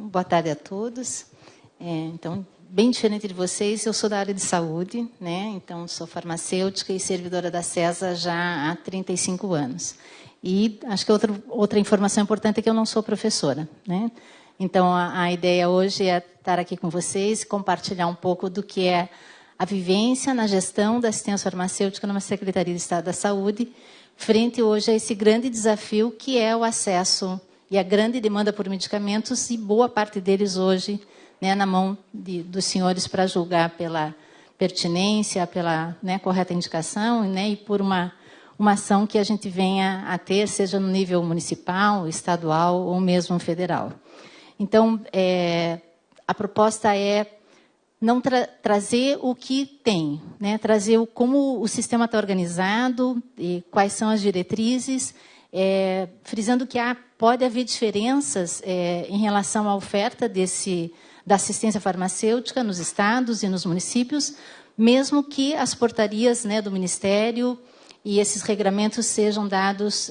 Boa tarde a todos. Então, bem diferente de vocês, eu sou da área de saúde, né? Então, sou farmacêutica e servidora da CESA já há 35 anos. E acho que outra informação importante é que eu não sou professora, né? Então, a ideia hoje é estar aqui com vocês e compartilhar um pouco do que é a vivência na gestão da assistência farmacêutica numa Secretaria de Estado da Saúde, frente hoje a esse grande desafio que é o acesso e a grande demanda por medicamentos, e boa parte deles hoje, né, na mão dos senhores para julgar pela pertinência, pela, né, correta indicação, né, e por uma ação que a gente venha a ter, seja no nível municipal, estadual ou mesmo federal. Então, a proposta é não trazer o que tem, né, trazer como o sistema está organizado e quais são as diretrizes, frisando que pode haver diferenças em relação à oferta da assistência farmacêutica nos estados e nos municípios, mesmo que as portarias, né, do Ministério e esses regramentos sejam dados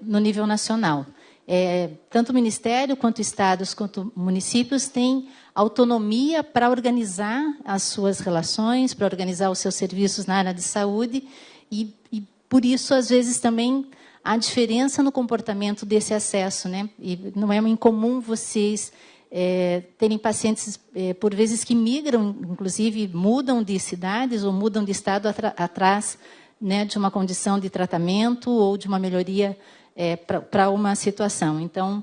no nível nacional. Tanto o Ministério, quanto estados, quanto municípios têm autonomia para organizar as suas relações, para organizar os seus serviços na área de saúde, e por isso, às vezes, também há diferença no comportamento desse acesso, né? E não é incomum vocês terem pacientes, por vezes, que migram, inclusive mudam de cidades ou mudam de estado atrás, né, de uma condição de tratamento ou de uma melhoria para uma situação. Então,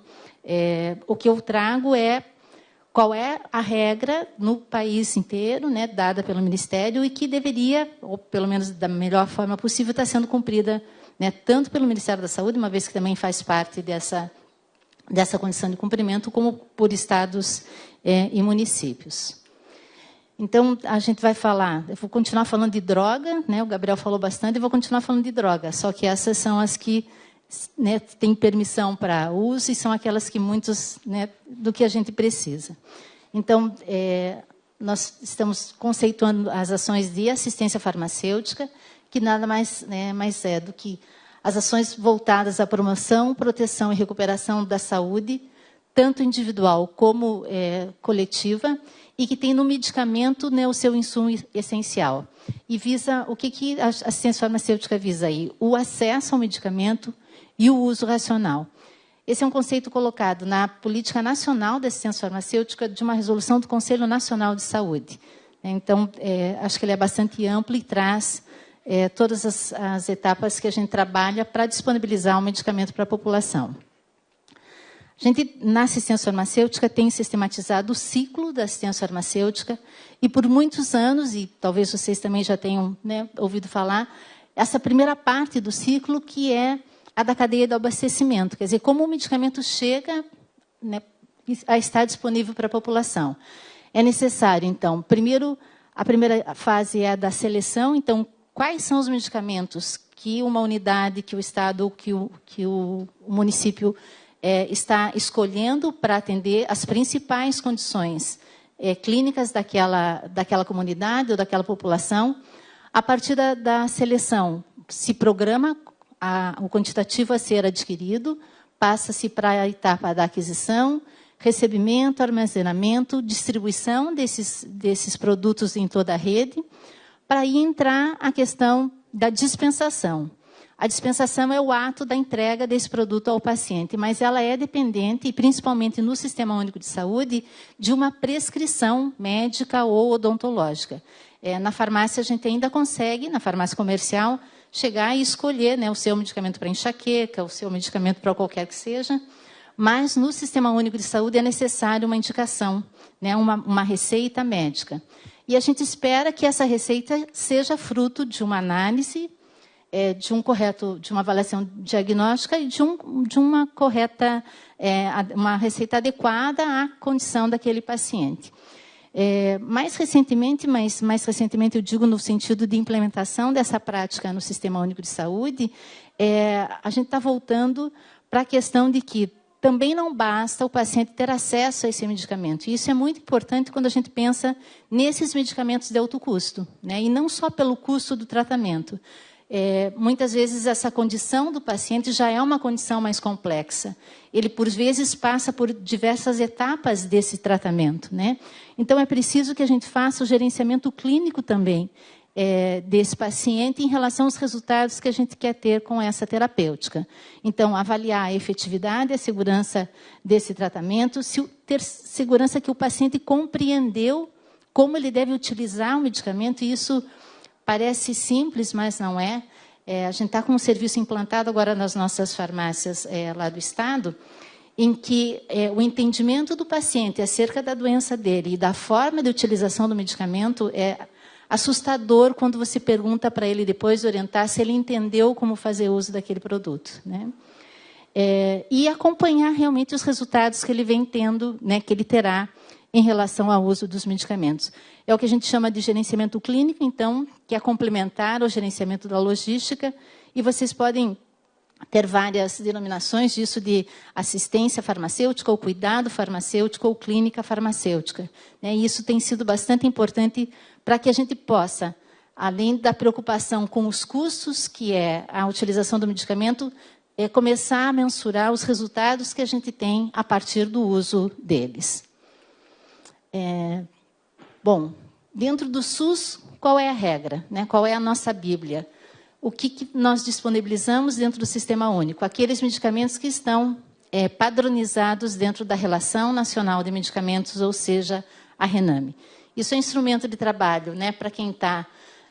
o que eu trago é qual é a regra no país inteiro, né, dada pelo Ministério, e que deveria, ou pelo menos da melhor forma possível, estar sendo cumprida, né, tanto pelo Ministério da Saúde, uma vez que também faz parte dessa condição de cumprimento, como por estados e municípios. Então, a gente vai falar, eu vou continuar falando de droga, né, o Gabriel falou bastante, eu vou continuar falando de droga, só que essas são as que, né, têm permissão para uso e são aquelas que muitos, né, do que a gente precisa. Então, nós estamos conceituando as ações de assistência farmacêutica, que nada mais, né, mais é do que as ações voltadas à promoção, proteção e recuperação da saúde, tanto individual como coletiva, e que tem no medicamento, né, o seu insumo essencial. E visa, o que a assistência farmacêutica visa aí? O acesso ao medicamento e o uso racional. Esse é um conceito colocado na Política Nacional da Assistência Farmacêutica de uma resolução do Conselho Nacional de Saúde. Então, acho que ele é bastante amplo e traz todas as etapas que a gente trabalha para disponibilizar o medicamento para a população. A gente, na assistência farmacêutica, tem sistematizado o ciclo da assistência farmacêutica e, por muitos anos, e talvez vocês também já tenham, né, ouvido falar, essa primeira parte do ciclo, que é a da cadeia do abastecimento, quer dizer, como o medicamento chega, né, a estar disponível para a população. É necessário, então, primeiro, a primeira fase é a da seleção, então, quais são os medicamentos que uma unidade, que o Estado, que o município está escolhendo para atender as principais condições clínicas daquela comunidade ou daquela população. A partir da seleção, se programa o quantitativo a ser adquirido, passa-se para a etapa da aquisição, recebimento, armazenamento, distribuição desses produtos em toda a rede, para aí entrar a questão da dispensação. A dispensação é o ato da entrega desse produto ao paciente, mas ela é dependente, e principalmente no Sistema Único de Saúde, de uma prescrição médica ou odontológica. Na farmácia, a gente ainda consegue, na farmácia comercial, chegar e escolher, né, o seu medicamento para enxaqueca, o seu medicamento para qualquer que seja, mas no Sistema Único de Saúde é necessário uma indicação, né, uma receita médica. E a gente espera que essa receita seja fruto de uma análise, de uma avaliação diagnóstica e de uma correta, uma receita adequada à condição daquele paciente. Mais recentemente eu digo no sentido de implementação dessa prática no Sistema Único de Saúde, a gente está voltando para a questão de que também não basta o paciente ter acesso a esse medicamento. E isso é muito importante quando a gente pensa nesses medicamentos de alto custo, né? E não só pelo custo do tratamento. muitas vezes essa condição do paciente já é uma condição mais complexa. Ele, por vezes, passa por diversas etapas desse tratamento, né? Então, é preciso que a gente faça o gerenciamento clínico também desse paciente em relação aos resultados que a gente quer ter com essa terapêutica. Então, avaliar a efetividade, a segurança desse tratamento, ter segurança que o paciente compreendeu como ele deve utilizar o medicamento, e isso parece simples, mas não é. A gente está com um serviço implantado agora nas nossas farmácias lá do Estado, em que o entendimento do paciente acerca da doença dele e da forma de utilização do medicamento é assustador quando você pergunta para ele depois de orientar se ele entendeu como fazer uso daquele produto, né? E acompanhar realmente os resultados que ele vem tendo, né, que ele terá em relação ao uso dos medicamentos. É o que a gente chama de gerenciamento clínico, então, que é complementar ao gerenciamento da logística, e vocês podem ter várias denominações disso, de assistência farmacêutica, ou cuidado farmacêutico, ou clínica farmacêutica, né? E isso tem sido bastante importante para que a gente possa, além da preocupação com os custos, que é a utilização do medicamento, começar a mensurar os resultados que a gente tem a partir do uso deles. Bom, dentro do SUS, qual é a regra, né? Qual é a nossa Bíblia? O que nós disponibilizamos dentro do Sistema Único? Aqueles medicamentos que estão padronizados dentro da Relação Nacional de Medicamentos, ou seja, a RENAME. Isso é instrumento de trabalho, né, para quem está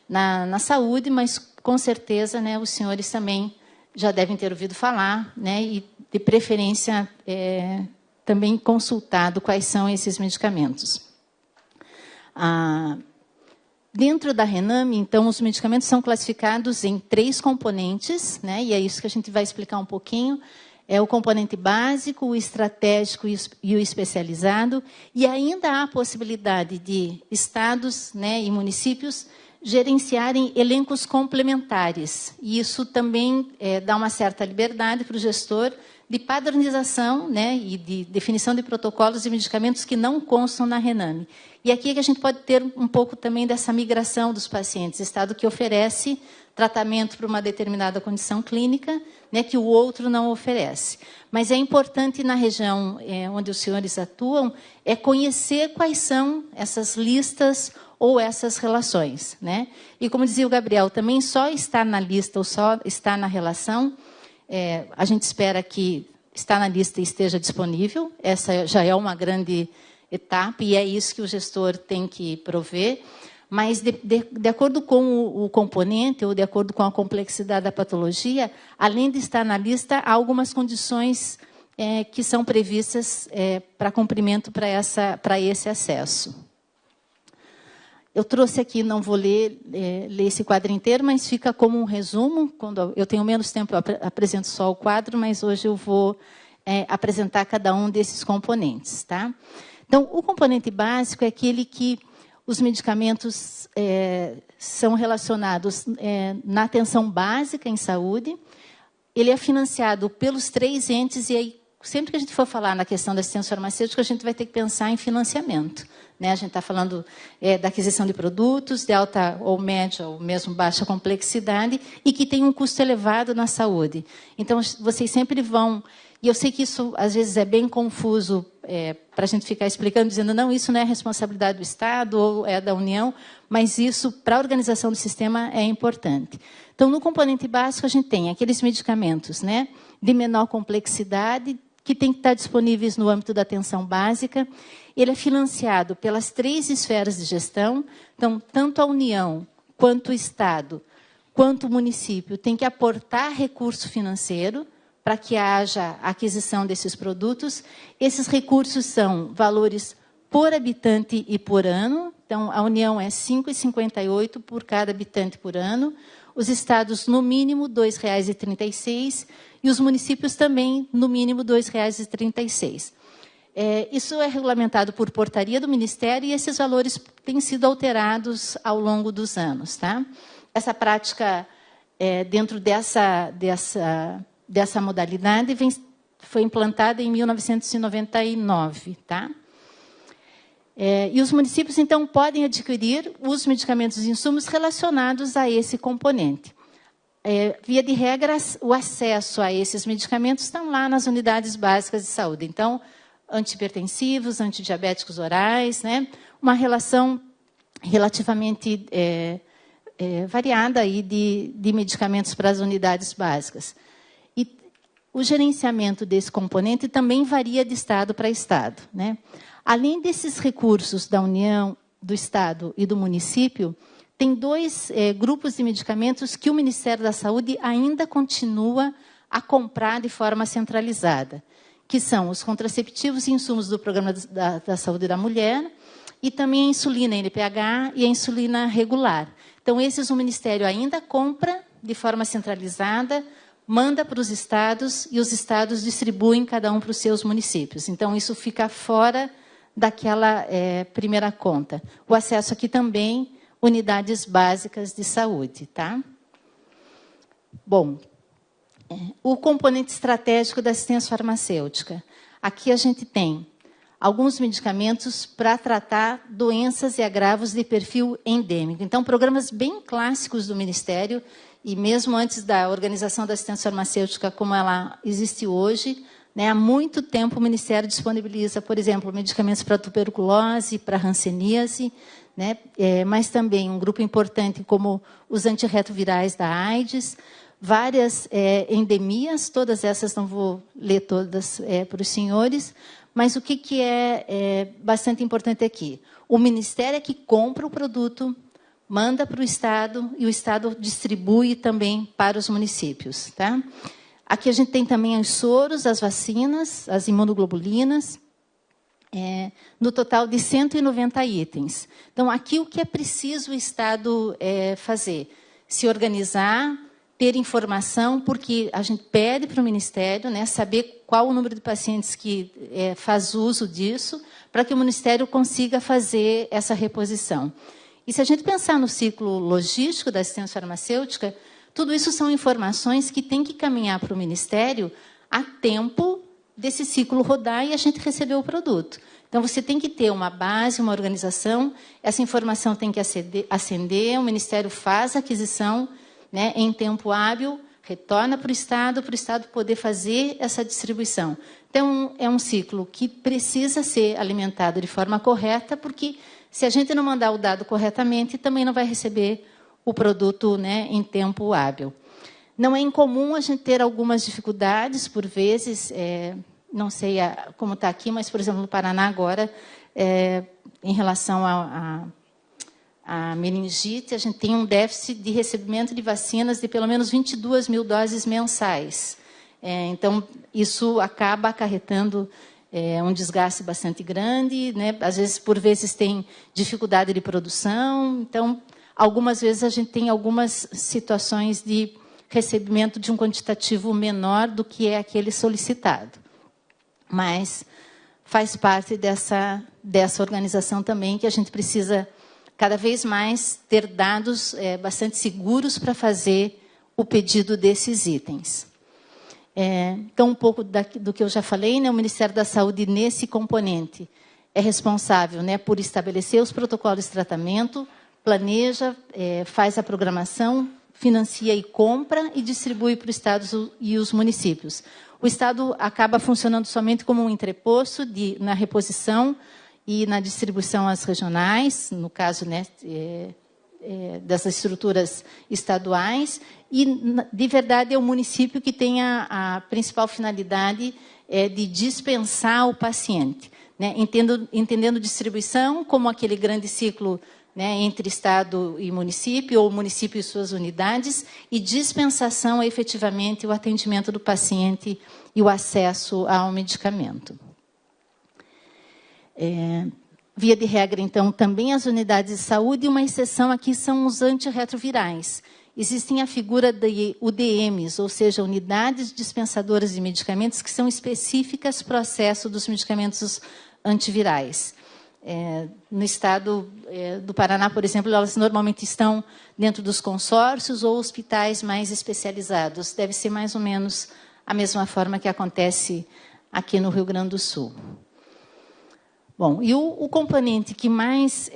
na saúde, mas, com certeza, né, os senhores também já devem ter ouvido falar, né, e, de preferência, também consultado quais são esses medicamentos. Dentro da RENAME, então, os medicamentos são classificados em 3 componentes, né, e é isso que a gente vai explicar um pouquinho. É o componente básico, o estratégico e o especializado, e ainda há a possibilidade de estados, né, e municípios gerenciarem elencos complementares. E isso também dá uma certa liberdade para o gestor de padronização, né, e de definição de protocolos de medicamentos que não constam na RENAME. E aqui é que a gente pode ter um pouco também dessa migração dos pacientes, estado que oferece tratamento para uma determinada condição clínica, né, que o outro não oferece. Mas é importante, na região onde os senhores atuam, conhecer quais são essas listas ou essas relações, né? E, como dizia o Gabriel, também só estar na lista ou só estar na relação, a gente espera que estar na lista e esteja disponível. Essa já é uma grande etapa, e é isso que o gestor tem que prover. Mas, de acordo com o componente, ou de acordo com a complexidade da patologia, além de estar na lista, há algumas condições que são previstas para cumprimento para esse acesso. Eu trouxe aqui, não vou ler esse quadro inteiro, mas fica como um resumo. Quando eu tenho menos tempo, eu apresento só o quadro, mas hoje eu vou apresentar cada um desses componentes, tá? Então, o componente básico é aquele que os medicamentos são relacionados na atenção básica em saúde. Ele é financiado pelos 3 entes, e aí, sempre que a gente for falar na questão da assistência farmacêutica, a gente vai ter que pensar em financiamento, né? A gente está falando da aquisição de produtos de alta ou média ou mesmo baixa complexidade e que tem um custo elevado na saúde. Então, vocês sempre vão... E eu sei que isso, às vezes, é bem confuso para a gente ficar explicando, dizendo, não, isso não é responsabilidade do Estado ou é da União, mas isso, para a organização do sistema, é importante. Então, no componente básico, a gente tem aqueles medicamentos, né, de menor complexidade, que tem que estar disponíveis no âmbito da atenção básica. Ele é financiado pelas 3 esferas de gestão. Então, tanto a União, quanto o Estado, quanto o município, tem que aportar recurso financeiro para que haja aquisição desses produtos. Esses recursos são valores por habitante e por ano. Então, a União é R$ 5,58 por cada habitante por ano. Os estados, no mínimo, R$ 2,36. E os municípios também, no mínimo, R$ 2,36. Isso é regulamentado por portaria do Ministério, e esses valores têm sido alterados ao longo dos anos, tá? Essa prática, dentro dessa modalidade, foi implantada em 1999, tá? E os municípios, então, podem adquirir os medicamentos e insumos relacionados a esse componente. via de regra, o acesso a esses medicamentos estão lá nas unidades básicas de saúde. Então, antihipertensivos, antidiabéticos orais, né? Uma relação relativamente variada aí de medicamentos para as unidades básicas. E o gerenciamento desse componente também varia de estado para estado, né? Além desses recursos da União, do Estado e do município, tem dois grupos de medicamentos que o Ministério da Saúde ainda continua a comprar de forma centralizada, que são os contraceptivos e insumos do Programa da Saúde da Mulher e também a insulina NPH e a insulina regular. Então, esses o Ministério ainda compra de forma centralizada, manda para os estados e os estados distribuem cada um para os seus municípios. Então, isso fica fora daquela primeira conta. O acesso aqui também, unidades básicas de saúde, tá? Bom, o componente estratégico da assistência farmacêutica. Aqui a gente tem alguns medicamentos para tratar doenças e agravos de perfil endêmico. Então, programas bem clássicos do Ministério, e mesmo antes da organização da assistência farmacêutica como ela existe hoje, né, há muito tempo o Ministério disponibiliza, por exemplo, medicamentos para tuberculose, para hanseníase, né, mas também um grupo importante como os antirretrovirais da AIDS, várias endemias, todas essas não vou ler todas para os senhores, mas o que é bastante importante aqui? O Ministério é que compra o produto, manda para o Estado e o Estado distribui também para os municípios, tá? Aqui a gente tem também os soros, as vacinas, as imunoglobulinas, no total de 190 itens. Então, aqui o que é preciso o Estado fazer? Se organizar, ter informação, porque a gente pede para o Ministério, né, saber qual o número de pacientes que faz uso disso, para que o Ministério consiga fazer essa reposição. E se a gente pensar no ciclo logístico da assistência farmacêutica, tudo isso são informações que têm que caminhar para o Ministério a tempo desse ciclo rodar e a gente receber o produto. Então, você tem que ter uma base, uma organização, essa informação tem que ascender, o Ministério faz a aquisição, né, em tempo hábil, retorna para o Estado poder fazer essa distribuição. Então, é um ciclo que precisa ser alimentado de forma correta, porque se a gente não mandar o dado corretamente, também não vai receber o produto, né, em tempo hábil. Não é incomum a gente ter algumas dificuldades, por vezes, não sei como está aqui, mas, por exemplo, no Paraná agora, em relação a meningite, a gente tem um déficit de recebimento de vacinas de pelo menos 22 mil doses mensais. Então, isso acaba acarretando um desgaste bastante grande, né? Às vezes, por vezes, tem dificuldade de produção. Então, algumas vezes, a gente tem algumas situações de recebimento de um quantitativo menor do que é aquele solicitado. Mas faz parte dessa organização também, que a gente precisa cada vez mais ter dados bastante seguros para fazer o pedido desses itens. Então, um pouco do que eu já falei, né, o Ministério da Saúde, nesse componente, é responsável, né, por estabelecer os protocolos de tratamento, planeja, faz a programação, financia e compra e distribui para os estados e os municípios. O Estado acaba funcionando somente como um entreposto na reposição e na distribuição às regionais, no caso, né, dessas estruturas estaduais, e, de verdade, é o município que tem a principal finalidade de dispensar o paciente, né, entendendo distribuição como aquele grande ciclo, né, entre Estado e município, ou município e suas unidades, e dispensação é efetivamente o atendimento do paciente e o acesso ao medicamento. Via de regra, então, também as unidades de saúde, e uma exceção aqui são os antirretrovirais. Existem a figura de UDMs, ou seja, unidades dispensadoras de medicamentos que são específicas para o acesso dos medicamentos antivirais. No estado do Paraná, por exemplo, elas normalmente estão dentro dos consórcios ou hospitais mais especializados. Deve ser mais ou menos a mesma forma que acontece aqui no Rio Grande do Sul. Bom, e o componente que mais,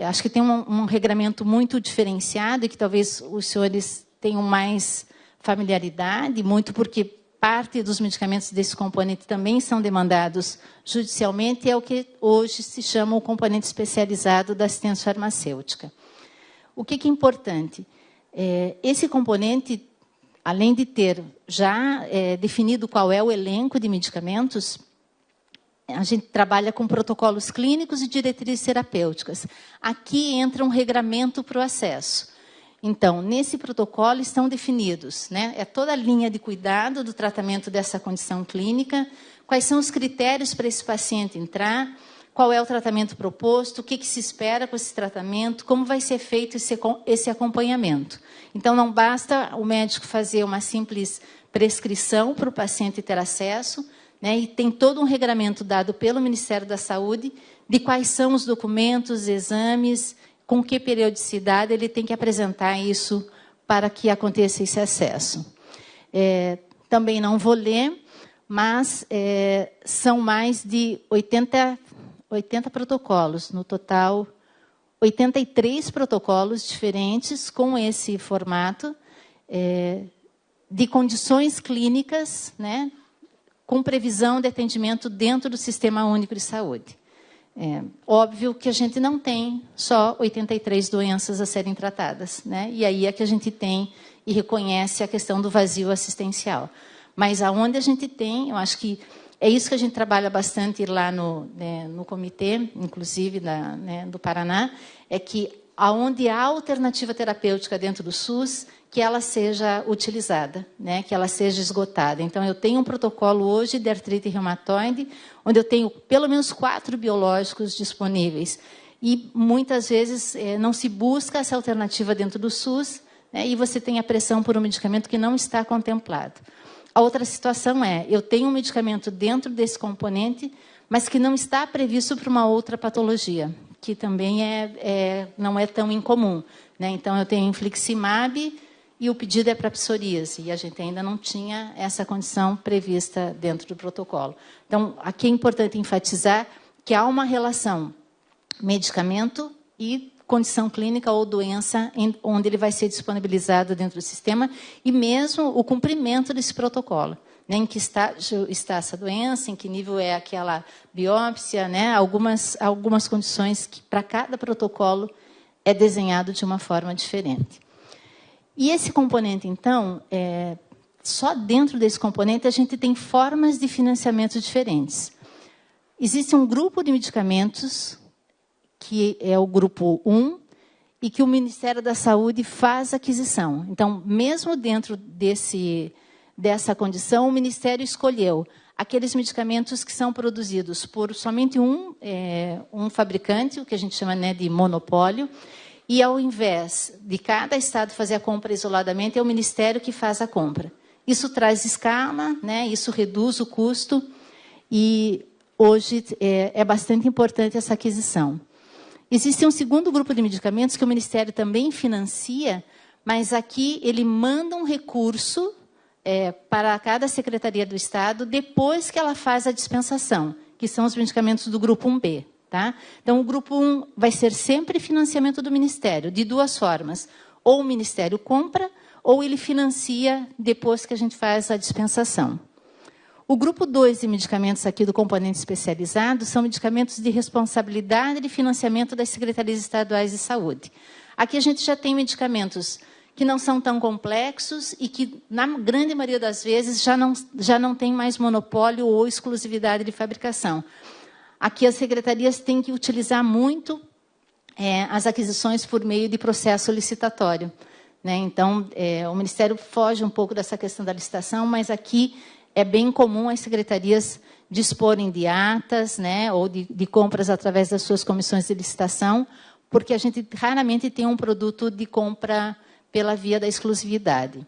acho que tem um regramento muito diferenciado e que talvez os senhores tenham mais familiaridade, muito porque parte dos medicamentos desse componente também são demandados judicialmente, é o que hoje se chama o componente especializado da assistência farmacêutica. O que é importante? Esse componente, além de ter já definido qual é o elenco de medicamentos, a gente trabalha com protocolos clínicos e diretrizes terapêuticas. Aqui entra um regramento para o acesso. Então, nesse protocolo estão definidos, né, toda a linha de cuidado do tratamento dessa condição clínica, quais são os critérios para esse paciente entrar, qual é o tratamento proposto, o que se espera com esse tratamento, como vai ser feito esse acompanhamento. Então, não basta o médico fazer uma simples prescrição para o paciente ter acesso, né, e tem todo um regramento dado pelo Ministério da Saúde de quais são os documentos, exames, com que periodicidade ele tem que apresentar isso para que aconteça esse acesso. Também não vou ler, mas são mais de 80 protocolos, no total, 83 protocolos diferentes com esse formato, de condições clínicas, né, com previsão de atendimento dentro do Sistema Único de Saúde. Óbvio que a gente não tem só 83 doenças a serem tratadas, né? E aí é que a gente tem e reconhece a questão do vazio assistencial. Mas aonde a gente tem, eu acho que é isso que a gente trabalha bastante lá no comitê, inclusive do Paraná, é que aonde há alternativa terapêutica dentro do SUS, que ela seja utilizada, né, que ela seja esgotada. Então, eu tenho um protocolo hoje de artrite reumatoide, onde eu tenho pelo menos 4 biológicos disponíveis. E, muitas vezes, não se busca essa alternativa dentro do SUS, né, e você tem a pressão por um medicamento que não está contemplado. A outra situação eu tenho um medicamento dentro desse componente, mas que não está previsto para uma outra patologia, que também não é tão incomum, né? Então, eu tenho infliximab, e o pedido é para psoríase, e a gente ainda não tinha essa condição prevista dentro do protocolo. Então, aqui é importante enfatizar que há uma relação medicamento e condição clínica ou doença onde ele vai ser disponibilizado dentro do sistema, e mesmo o cumprimento desse protocolo, né, em que estágio está essa doença, em que nível é aquela biópsia, né, algumas condições que, para cada protocolo, é desenhado de uma forma diferente. E esse componente, então, só dentro desse componente a gente tem formas de financiamento diferentes. Existe um grupo de medicamentos, que é o grupo 1, e que o Ministério da Saúde faz aquisição. Então, mesmo dentro dessa condição, o Ministério escolheu aqueles medicamentos que são produzidos por somente um fabricante, o que a gente chama, né, de monopólio, e, ao invés de cada estado fazer a compra isoladamente, é o Ministério que faz a compra. Isso traz escala, né? Isso reduz o custo, e hoje é bastante importante essa aquisição. Existe um segundo grupo de medicamentos que o Ministério também financia, mas aqui ele manda um recurso para cada secretaria do Estado depois que ela faz a dispensação, que são os medicamentos do grupo 1B. Tá? Então, o grupo 1 vai ser sempre financiamento do Ministério, de duas formas. Ou o Ministério compra, ou ele financia depois que a gente faz a dispensação. O grupo 2 de medicamentos aqui do componente especializado são medicamentos de responsabilidade de financiamento das secretarias estaduais de saúde. Aqui a gente já tem medicamentos que não são tão complexos e que, na grande maioria das vezes, já não tem mais monopólio ou exclusividade de fabricação. Aqui as secretarias têm que utilizar muito as aquisições por meio de processo licitatório, né? Então, o Ministério foge um pouco dessa questão da licitação, mas aqui é bem comum as secretarias disporem de atas, né, ou de compras através das suas comissões de licitação, porque a gente raramente tem um produto de compra pela via da exclusividade.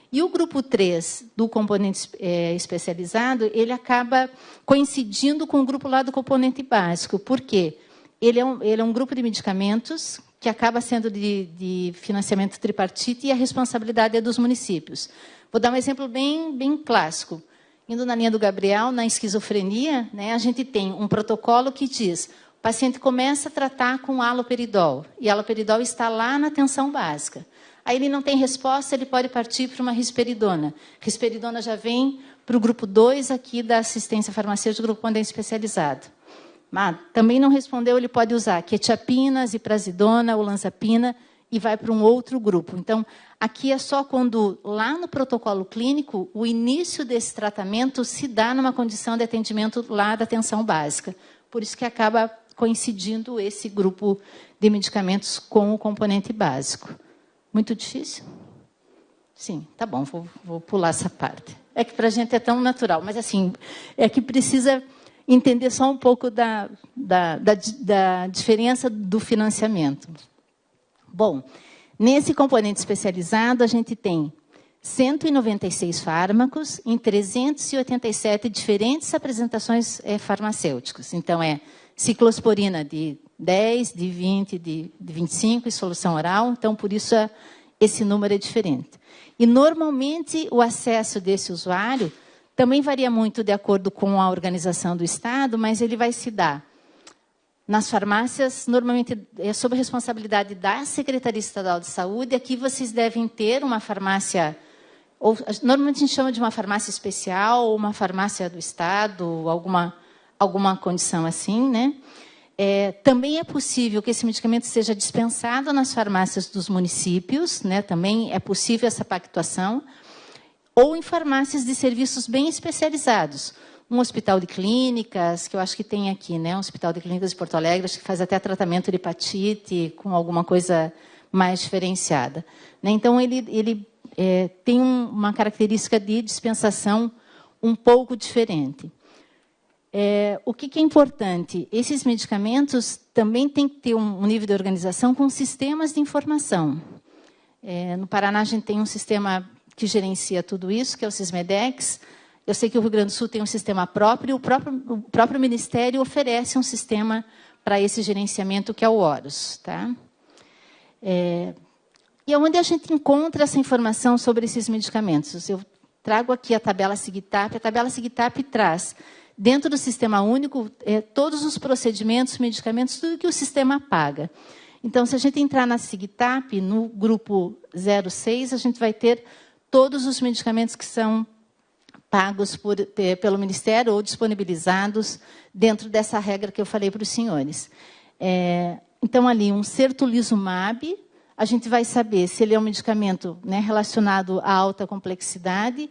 E o grupo 3 do componente especializado, ele acaba coincidindo com o grupo lá do componente básico. Por quê? Ele é um grupo de medicamentos que acaba sendo de financiamento tripartite, e a responsabilidade é dos municípios. Vou dar um exemplo bem clássico. Indo na linha do Gabriel, na esquizofrenia, né, a gente tem um protocolo que diz: o paciente começa a tratar com haloperidol, e haloperidol está lá na atenção básica. Aí ele não tem resposta, ele pode partir para uma risperidona. Risperidona já vem para o grupo 2 aqui da assistência farmacêutica, grupo correspondente especializado. Mas também não respondeu, ele pode usar quetiapina, ziprasidona, olanzapina, e vai para um outro grupo. Então, aqui é só quando, lá no protocolo clínico, o início desse tratamento se dá numa condição de atendimento lá da atenção básica. Por isso que acaba coincidindo esse grupo de medicamentos com o componente básico. Muito difícil? Sim, tá bom, vou pular essa parte. É que para a gente é tão natural, mas assim, é que precisa entender só um pouco da diferença do financiamento. Bom, nesse componente especializado, a gente tem 196 fármacos em 387 diferentes apresentações farmacêuticas. Então, é ciclosporina de 10, de 20, de 25 e solução oral. Então, por isso, esse número é diferente. E, normalmente, o acesso desse usuário também varia muito de acordo com a organização do Estado, mas ele vai se dar nas farmácias, normalmente é sob a responsabilidade da Secretaria Estadual de Saúde. Aqui vocês devem ter uma farmácia, ou, normalmente a gente chama de uma farmácia especial, ou uma farmácia do Estado, alguma condição assim, né? Também é possível que esse medicamento seja dispensado nas farmácias dos municípios, né? Também é possível essa pactuação, ou em farmácias de serviços bem especializados. Um hospital de clínicas, que eu acho que tem aqui, né? Um hospital de clínicas de Porto Alegre, acho que faz até tratamento de hepatite, com alguma coisa mais diferenciada. Né? Então, ele tem uma característica de dispensação um pouco diferente. O que é importante? Esses medicamentos também têm que ter um nível de organização com sistemas de informação. No Paraná, a gente tem um sistema que gerencia tudo isso, que é o Sismedex. Eu sei que o Rio Grande do Sul tem um sistema próprio, o próprio Ministério oferece um sistema para esse gerenciamento, que é o Horus. Tá? E onde a gente encontra essa informação sobre esses medicamentos? Eu trago aqui a tabela SIGTAP. A tabela SIGTAP traz, dentro do Sistema Único, todos os procedimentos, medicamentos, tudo que o sistema paga. Então, se a gente entrar na SIGTAP, no grupo 06, a gente vai ter todos os medicamentos que são pagos pelo Ministério ou disponibilizados dentro dessa regra que eu falei para os senhores. Então, ali, um certolizumab, a gente vai saber se ele é um medicamento, né, relacionado à alta complexidade.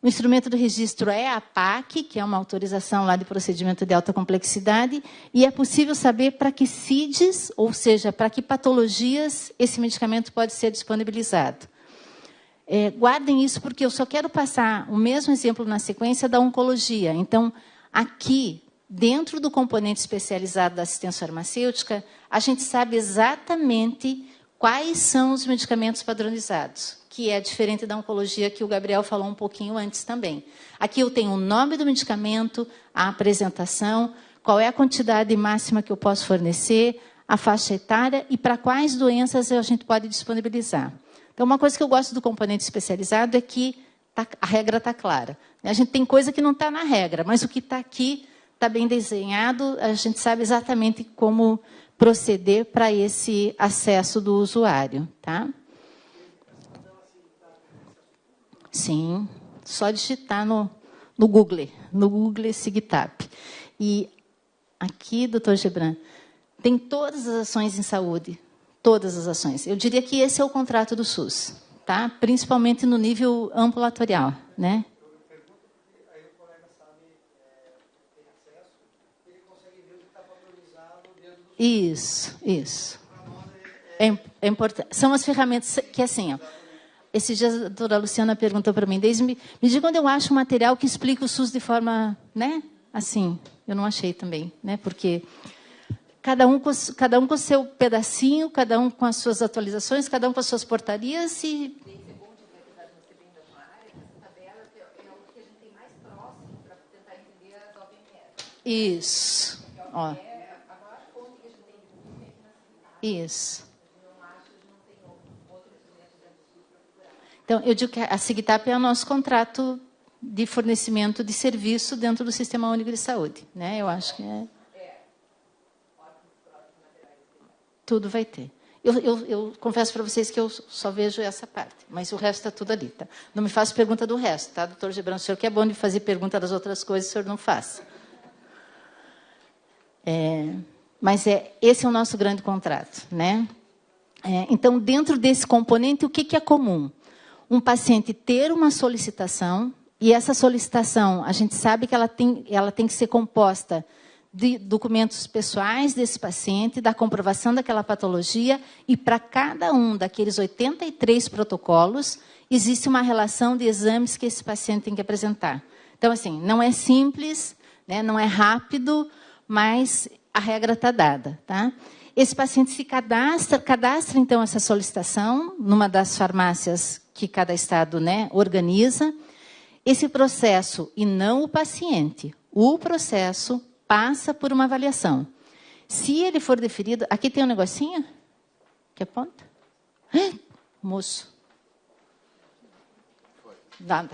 O instrumento do registro é a PAC, que é uma autorização lá de procedimento de alta complexidade, e é possível saber para que CIDs, ou seja, para que patologias esse medicamento pode ser disponibilizado. Guardem isso, porque eu só quero passar o mesmo exemplo na sequência da oncologia. Então, aqui, dentro do componente especializado da assistência farmacêutica, a gente sabe exatamente quais são os medicamentos padronizados, que é diferente da oncologia, que o Gabriel falou um pouquinho antes também. Aqui eu tenho o nome do medicamento, a apresentação, qual é a quantidade máxima que eu posso fornecer, a faixa etária e para quais doenças a gente pode disponibilizar. Então, uma coisa que eu gosto do componente especializado é que a regra está clara. A gente tem coisa que não está na regra, mas o que está aqui está bem desenhado, a gente sabe exatamente como proceder para esse acesso do usuário. Tá? Sim, só digitar no Google SIGTAP. E aqui, doutor Gebran, tem todas as ações em saúde. Todas as ações. Eu diria que esse é o contrato do SUS, tá? Principalmente no nível ambulatorial, né? Eu pergunto porque aí o colega sabe, tem acesso, ele consegue ver o que está valorizado dentro do SUS. Isso. É importante. São as ferramentas que, assim, ó, esses dias a doutora Luciana perguntou para mim, me diga quando eu acho um material que explica o SUS de forma, né? Assim, eu não achei também, né? Porque cada um com o seu pedacinho, cada um com as suas atualizações, cada um com as suas portarias e... Isso. Ó. Isso. Então, eu digo que a SIGTAP é o nosso contrato de fornecimento de serviço dentro do Sistema Único de Saúde. Né? Eu acho que tudo vai ter. Eu confesso para vocês que eu só vejo essa parte, mas o resto está tudo ali. Tá? Não me faça pergunta do resto, tá, doutor Gebran? O senhor que é bom de fazer pergunta das outras coisas, o senhor não faz. Mas esse é o nosso grande contrato, né? Então, dentro desse componente, o que é comum? Um paciente ter uma solicitação, e essa solicitação, a gente sabe que ela tem que ser composta de documentos pessoais desse paciente, da comprovação daquela patologia, e para cada um daqueles 83 protocolos, existe uma relação de exames que esse paciente tem que apresentar. Então, assim, não é simples, né, não é rápido, mas a regra está dada. Tá? Esse paciente se cadastra, então, essa solicitação numa das farmácias que cada estado, né, organiza. Esse processo, e não o paciente, o processo passa por uma avaliação. Se ele for deferido... Aqui tem um negocinho? Que aponta? Moço. Nada.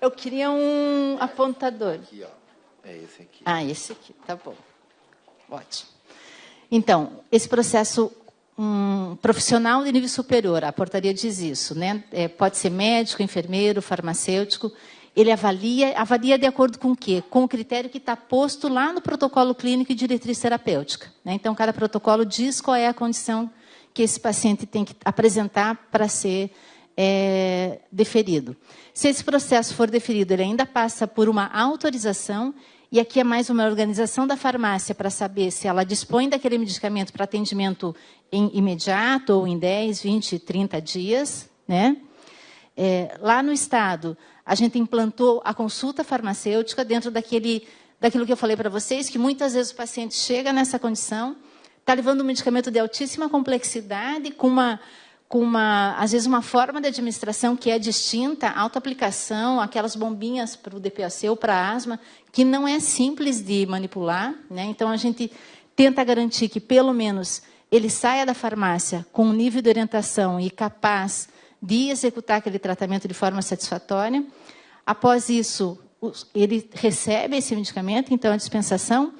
Eu queria um apontador. Aqui, ó. É esse aqui. Ah, esse aqui. Tá bom. Ótimo. Então, esse processo profissional de nível superior, a portaria diz isso, né? Pode ser médico, enfermeiro, farmacêutico... Ele avalia de acordo com o quê? Com o critério que está posto lá no protocolo clínico e diretriz terapêutica. Né? Então, cada protocolo diz qual é a condição que esse paciente tem que apresentar para ser deferido. Se esse processo for deferido, ele ainda passa por uma autorização, e aqui é mais uma organização da farmácia para saber se ela dispõe daquele medicamento para atendimento imediato, ou em 10, 20, 30 dias. Né? Lá no Estado, a gente implantou a consulta farmacêutica dentro daquilo que eu falei para vocês, que muitas vezes o paciente chega nessa condição, está levando um medicamento de altíssima complexidade, às vezes, uma forma de administração que é distinta, autoaplicação, aquelas bombinhas para o DPAC ou para a asma, que não é simples de manipular. Né? Então, a gente tenta garantir que, pelo menos, ele saia da farmácia com um nível de orientação e capaz de executar aquele tratamento de forma satisfatória. Após isso, ele recebe esse medicamento, então, a dispensação.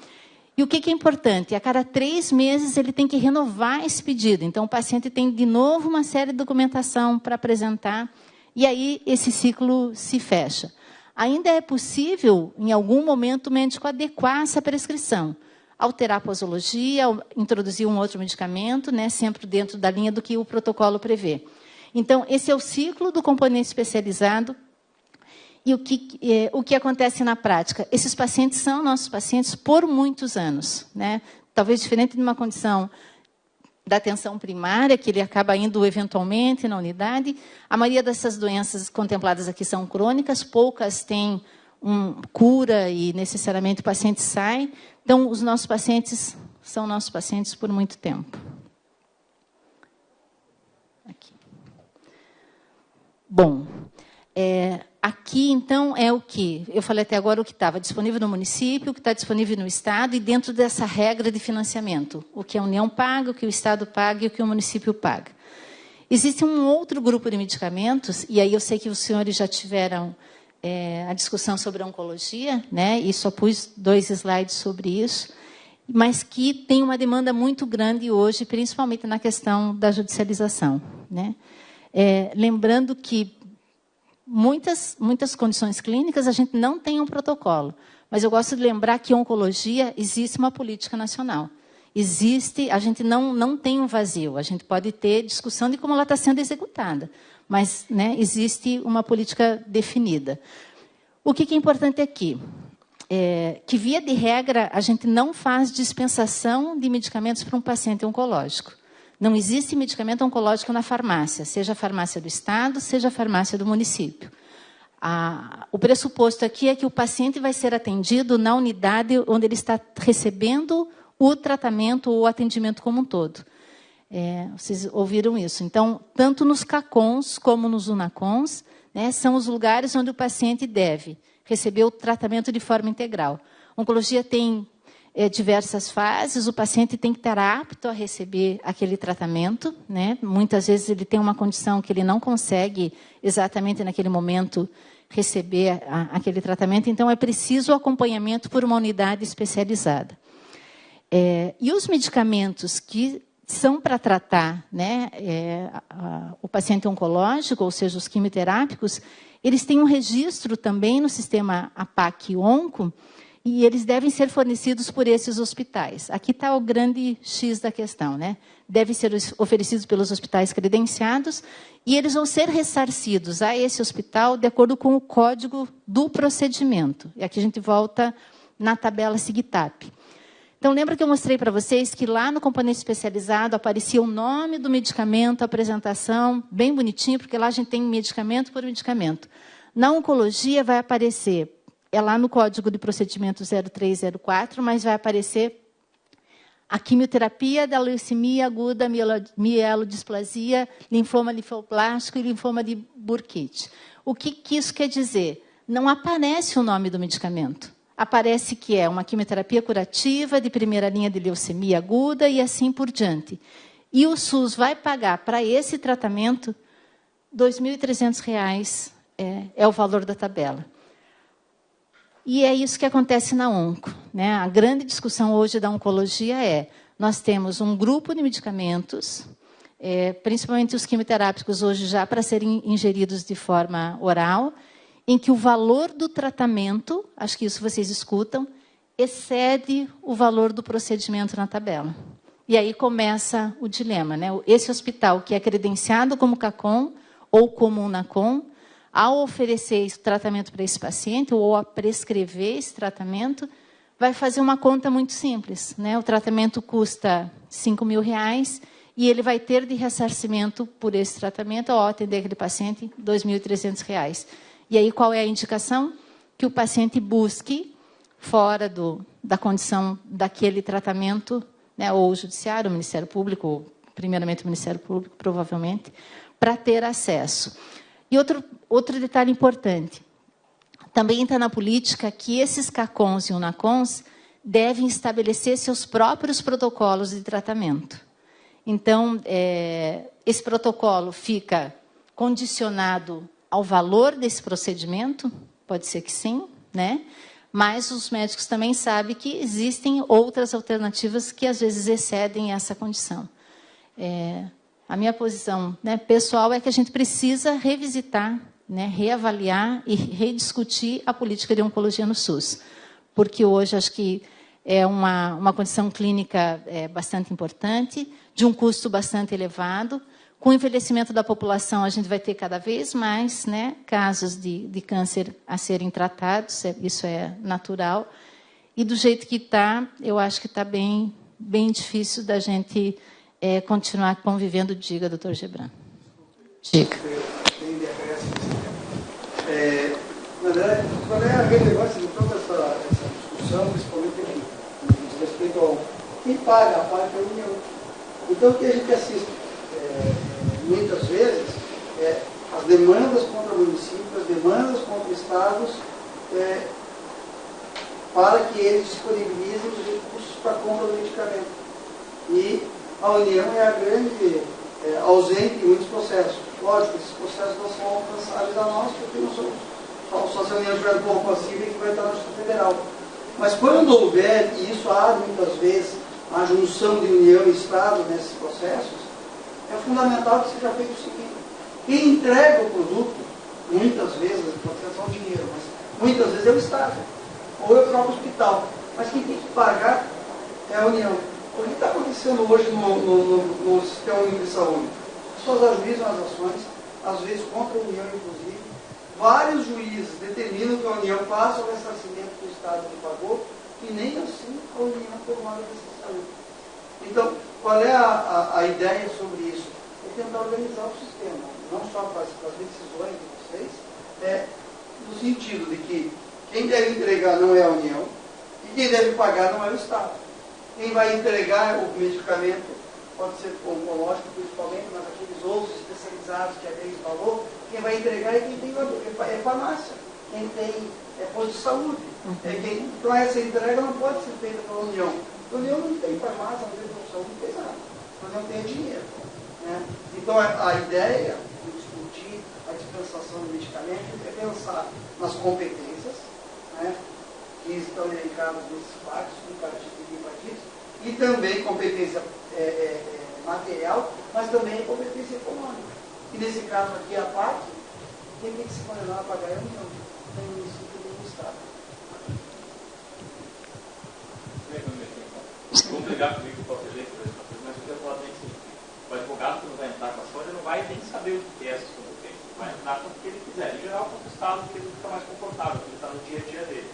E o que é importante? A cada 3 meses, ele tem que renovar esse pedido. Então, o paciente tem, de novo, uma série de documentação para apresentar, e aí esse ciclo se fecha. Ainda é possível, em algum momento, o médico adequar essa prescrição, alterar a posologia, introduzir um outro medicamento, né, sempre dentro da linha do que o protocolo prevê. Então, esse é o ciclo do componente especializado. E o que acontece na prática? Esses pacientes são nossos pacientes por muitos anos. Né? Talvez diferente de uma condição da atenção primária, que ele acaba indo eventualmente na unidade. A maioria dessas doenças contempladas aqui são crônicas, poucas têm cura e necessariamente o paciente sai. Então, os nossos pacientes são nossos pacientes por muito tempo. Aqui. Bom, aqui, então, é o que? Eu falei até agora o que estava disponível no município, o que está disponível no Estado, e dentro dessa regra de financiamento, o que a União paga, o que o Estado paga e o que o município paga. Existe um outro grupo de medicamentos, e aí eu sei que os senhores já tiveram a discussão sobre a oncologia, né, e só pus 2 slides sobre isso, mas que tem uma demanda muito grande hoje, principalmente na questão da judicialização. Né? Lembrando que muitas condições clínicas a gente não tem um protocolo, mas eu gosto de lembrar que em oncologia existe uma política nacional. A gente não tem um vazio, a gente pode ter discussão de como ela está sendo executada, mas, né, existe uma política definida. O que é importante aqui? Que, via de regra, a gente não faz dispensação de medicamentos para um paciente oncológico. Não existe medicamento oncológico na farmácia, seja a farmácia do Estado, seja a farmácia do município. O pressuposto aqui é que o paciente vai ser atendido na unidade onde ele está recebendo o tratamento ou o atendimento como um todo. Vocês ouviram isso. Então, tanto nos CACONs como nos UNACONs, né, são os lugares onde o paciente deve receber o tratamento de forma integral. A oncologia tem diversas fases, o paciente tem que estar apto a receber aquele tratamento. Né? Muitas vezes ele tem uma condição que ele não consegue exatamente naquele momento receber aquele tratamento, então é preciso o acompanhamento por uma unidade especializada. E os medicamentos que são para tratar, né, o paciente oncológico, ou seja, os quimioterápicos, eles têm um registro também no sistema APAC-ONCO, e eles devem ser fornecidos por esses hospitais. Aqui está o grande X da questão, né? Devem ser oferecidos pelos hospitais credenciados e eles vão ser ressarcidos a esse hospital de acordo com o código do procedimento. E aqui a gente volta na tabela SIGTAP. Então, lembra que eu mostrei para vocês que lá no componente especializado aparecia o nome do medicamento, a apresentação, bem bonitinho, porque lá a gente tem medicamento por medicamento. Na oncologia vai aparecer, é lá no código de procedimento 0304, mas vai aparecer a quimioterapia da leucemia aguda, mielodisplasia, linfoma linfoplástico e linfoma de Burkitt. O que isso quer dizer? Não aparece o nome do medicamento. Aparece que é uma quimioterapia curativa de primeira linha de leucemia aguda e assim por diante. E o SUS vai pagar para esse tratamento R$ 2.300, é o valor da tabela. E é isso que acontece na onco, né? A grande discussão hoje da oncologia nós temos um grupo de medicamentos, principalmente os quimioterápicos hoje já para serem ingeridos de forma oral, em que o valor do tratamento, acho que isso vocês escutam, excede o valor do procedimento na tabela. E aí começa o dilema, né? Esse hospital que é credenciado como CACOM ou como UNACOM, ao oferecer esse tratamento para esse paciente, ou a prescrever esse tratamento, vai fazer uma conta muito simples, né? O tratamento custa R$ 5.000 e ele vai ter de ressarcimento por esse tratamento, ao atender aquele paciente, R$ 2.300. E aí, qual é a indicação? Que o paciente busque, fora da condição daquele tratamento, né, ou o judiciário, o Ministério Público, ou primeiramente o Ministério Público, provavelmente, para ter acesso. E outro detalhe importante, também está na política que esses CACONs e UNACONs devem estabelecer seus próprios protocolos de tratamento. Então, esse protocolo fica condicionado ao valor desse procedimento, pode ser que sim, né? Mas os médicos também sabem que existem outras alternativas que, às vezes, excedem essa condição. A minha posição, né, pessoal é que a gente precisa revisitar, né, reavaliar e rediscutir a política de oncologia no SUS. Porque hoje acho que é uma condição clínica bastante importante, de um custo bastante elevado. Com o envelhecimento da população, a gente vai ter cada vez mais, né, casos de câncer a serem tratados, isso é natural. E do jeito que está, eu acho que está bem difícil da gente continuar convivendo. Diga, doutor Gebran. Diga. Na verdade, qual é a relevância de toda essa discussão, principalmente com respeito ao quem paga a parte da União? Então, o que a gente assiste muitas vezes as demandas contra municípios, as demandas contra estados, para que eles disponibilizem os recursos para a compra do medicamento. E a União é a grande ausente em muitos processos. Lógico, esses processos não são alcançáveis a nós, porque não somos só se a União estiver com passiva que vai estar na Justiça Federal. Mas quando houver, e isso há muitas vezes, a junção de União e Estado nesses processos, é fundamental que seja feito o seguinte: quem entrega o produto, muitas vezes, pode ser só o dinheiro, mas muitas vezes é o Estado, ou é o próprio hospital. Mas quem tem que pagar é a União. O que está acontecendo hoje no Sistema Único de Saúde? As pessoas ajuizam as ações, às vezes contra a União, inclusive. Vários juízes determinam que a União faça o ressarcimento que o Estado não pagou, e nem assim a União tomou a decisão. Então, qual é a ideia sobre isso? É tentar organizar o sistema, não só para as decisões de vocês, no sentido de que quem deve entregar não é a União, e quem deve pagar não é o Estado. Quem vai entregar o medicamento, pode ser oncológico principalmente, mas aqueles outros especializados que aqueles valor, quem vai entregar é quem tem farmácia, quem tem posto de saúde. Então essa entrega não pode ser feita pela União. A União não tem farmácia, não tem posto de saúde, não tem nada. A União tem dinheiro. Né? Então a ideia de discutir a dispensação do medicamento é pensar nas competências, né, que estão elencadas nesses partes, bipartitos, e também competência material, mas também a competência econômica. E nesse caso aqui, a parte, quem tem que se condenar a pagar é a União, nem o município nem o Estado. Vamos brigar comigo com qualquer jeito, mas eu quero falar bem assim, o advogado que não vai entrar com a ação, ele não vai nem saber o que é essas competências, ele vai entrar com o que ele quiser, em geral com o Estado, porque ele fica mais confortável, porque ele está no dia a dia dele.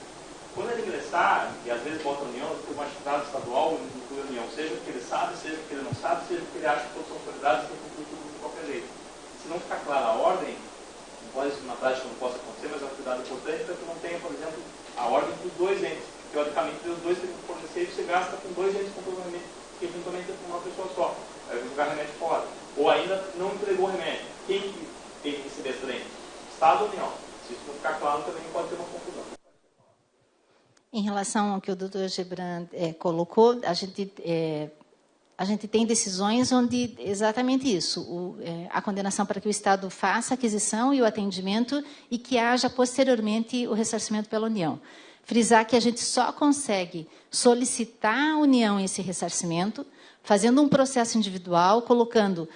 Quando ele ingressar, e às vezes bota a União, o magistrado estadual inclui a União, seja porque ele sabe, seja porque ele não sabe, seja porque ele acha que todos são autoridades e tem que cumprir tudo de qualquer jeito. Se não ficar clara a ordem, não pode isso na prática não possa acontecer, mas é um cuidado importante para que não tenha, por exemplo, a ordem dos dois entes. Teoricamente, os dois têm que fornecer e você gasta com dois entes que eventualmente é com uma pessoa só. Aí vai jogar remédio fora. Ou ainda não entregou o remédio. Quem que tem que receber essa lei? Estado ou União? Se isso não ficar claro, também pode ter uma confusão. Em relação ao que o doutor Gebran colocou, a gente tem decisões onde exatamente isso, a condenação para que o Estado faça a aquisição e o atendimento e que haja posteriormente o ressarcimento pela União. Frisar que a gente só consegue solicitar à União esse ressarcimento fazendo um processo individual, colocando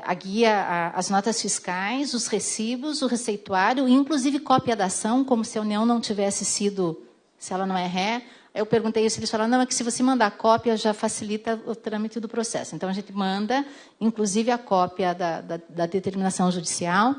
a guia, as notas fiscais, os recibos, o receituário, inclusive cópia da ação, como se a União não tivesse sido, se ela não é ré. Eu perguntei isso, eles falaram, não, é que se você mandar a cópia, já facilita o trâmite do processo. Então, a gente manda, inclusive, a cópia da determinação judicial.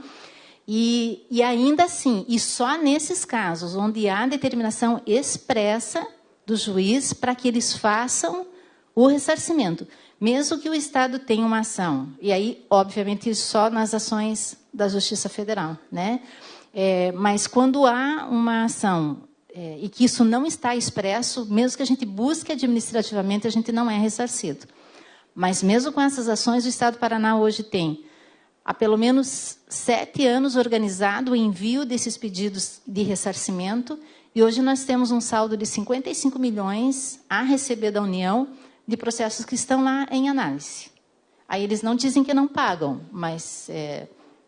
E ainda assim, e só nesses casos, onde há determinação expressa do juiz para que eles façam o ressarcimento. Mesmo que o Estado tenha uma ação. E aí, obviamente, só nas ações da Justiça Federal, né? Mas quando há uma ação e que isso não está expresso, mesmo que a gente busque administrativamente, a gente não é ressarcido. Mas mesmo com essas ações, o Estado do Paraná hoje tem, há pelo menos 7 anos, organizado o envio desses pedidos de ressarcimento, e hoje nós temos um saldo de 55 milhões a receber da União de processos que estão lá em análise. Aí eles não dizem que não pagam, mas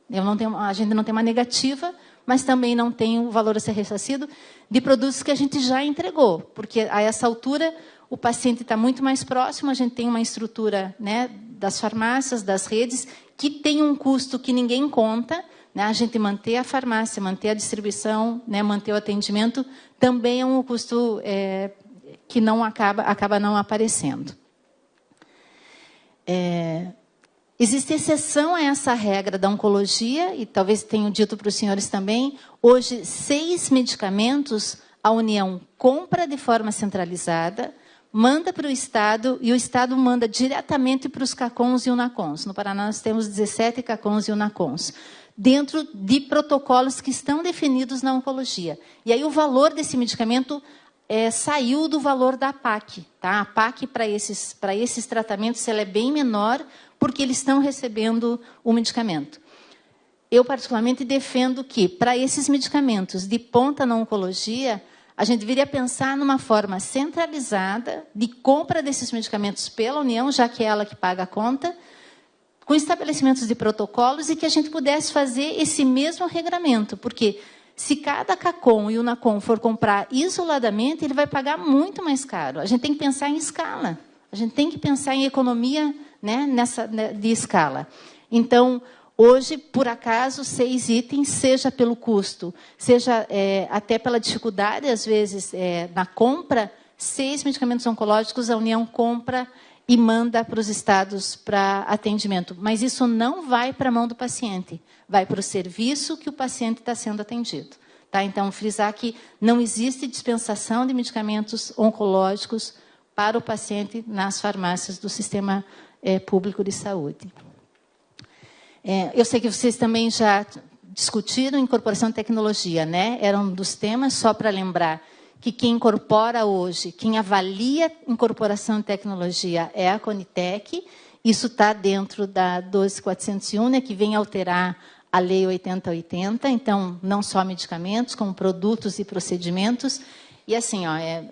a gente não tem uma negativa, mas também não tem o valor a ser ressarcido de produtos que a gente já entregou, porque a essa altura o paciente está muito mais próximo, a gente tem uma estrutura, né, das farmácias, das redes, que tem um custo que ninguém conta, né, a gente manter a farmácia, manter a distribuição, né, manter o atendimento, também é um custo que não acaba não aparecendo. Existe exceção a essa regra da oncologia, e talvez tenham dito para os senhores também, hoje 6 medicamentos a União compra de forma centralizada, manda para o Estado, e o Estado manda diretamente para os CACONs e UNACONs. No Paraná, nós temos 17 CACONs e UNACONs, dentro de protocolos que estão definidos na oncologia. E aí o valor desse medicamento saiu do valor da APAC. Tá? A APAC, para esses tratamentos, ela é bem menor, porque eles estão recebendo o medicamento. Eu, particularmente, defendo que, para esses medicamentos de ponta na oncologia, a gente deveria pensar numa forma centralizada de compra desses medicamentos pela União, já que é ela que paga a conta, com estabelecimentos de protocolos e que a gente pudesse fazer esse mesmo regramento, porque se cada CACON e UNACON for comprar isoladamente, ele vai pagar muito mais caro. A gente tem que pensar em escala, a gente tem que pensar em economia, né, de escala. Então, hoje, por acaso, 6 itens, seja pelo custo, seja até pela dificuldade, às vezes, na compra, 6 medicamentos oncológicos a União compra e manda para os estados para atendimento. Mas isso não vai para a mão do paciente, vai para o serviço que o paciente está sendo atendido. Tá? Então, frisar que não existe dispensação de medicamentos oncológicos para o paciente nas farmácias do sistema público de saúde. Eu sei que vocês também já discutiram incorporação de tecnologia, né? Era um dos temas, só para lembrar que quem incorpora hoje, quem avalia incorporação de tecnologia é a Conitec. Isso está dentro da 12401, né, que vem alterar a Lei 8080. Então, não só medicamentos, como produtos e procedimentos. E assim,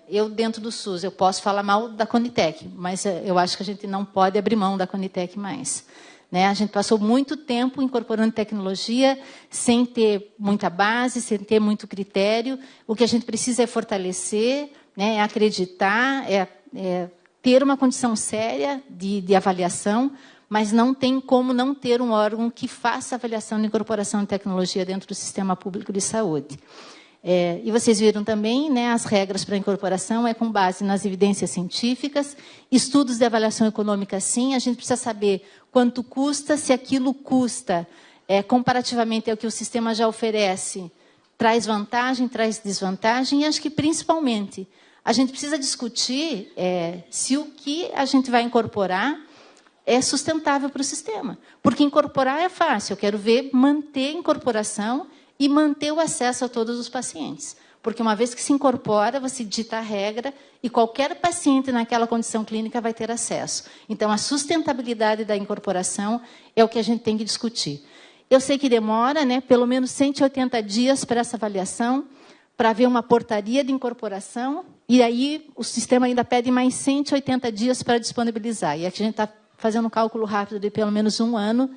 eu dentro do SUS, eu posso falar mal da Conitec, mas eu acho que a gente não pode abrir mão da Conitec mais. Né? A gente passou muito tempo incorporando tecnologia sem ter muita base, sem ter muito critério. O que a gente precisa é fortalecer, né? É acreditar, ter uma condição séria de avaliação, mas não tem como não ter um órgão que faça avaliação de incorporação de tecnologia dentro do sistema público de saúde. E vocês viram também, né, as regras para a incorporação é com base nas evidências científicas, estudos de avaliação econômica, sim, a gente precisa saber quanto custa, se aquilo custa comparativamente ao que o sistema já oferece, traz vantagem, traz desvantagem, e acho que, principalmente, a gente precisa discutir se o que a gente vai incorporar é sustentável para o sistema. Porque incorporar é fácil, eu quero ver manter a incorporação e manter o acesso a todos os pacientes. Porque uma vez que se incorpora, você dita a regra e qualquer paciente naquela condição clínica vai ter acesso. Então, a sustentabilidade da incorporação é o que a gente tem que discutir. Eu sei que demora, né, pelo menos 180 dias para essa avaliação, para haver uma portaria de incorporação, e aí o sistema ainda pede mais 180 dias para disponibilizar. E aqui a gente está fazendo um cálculo rápido de pelo menos 1 ano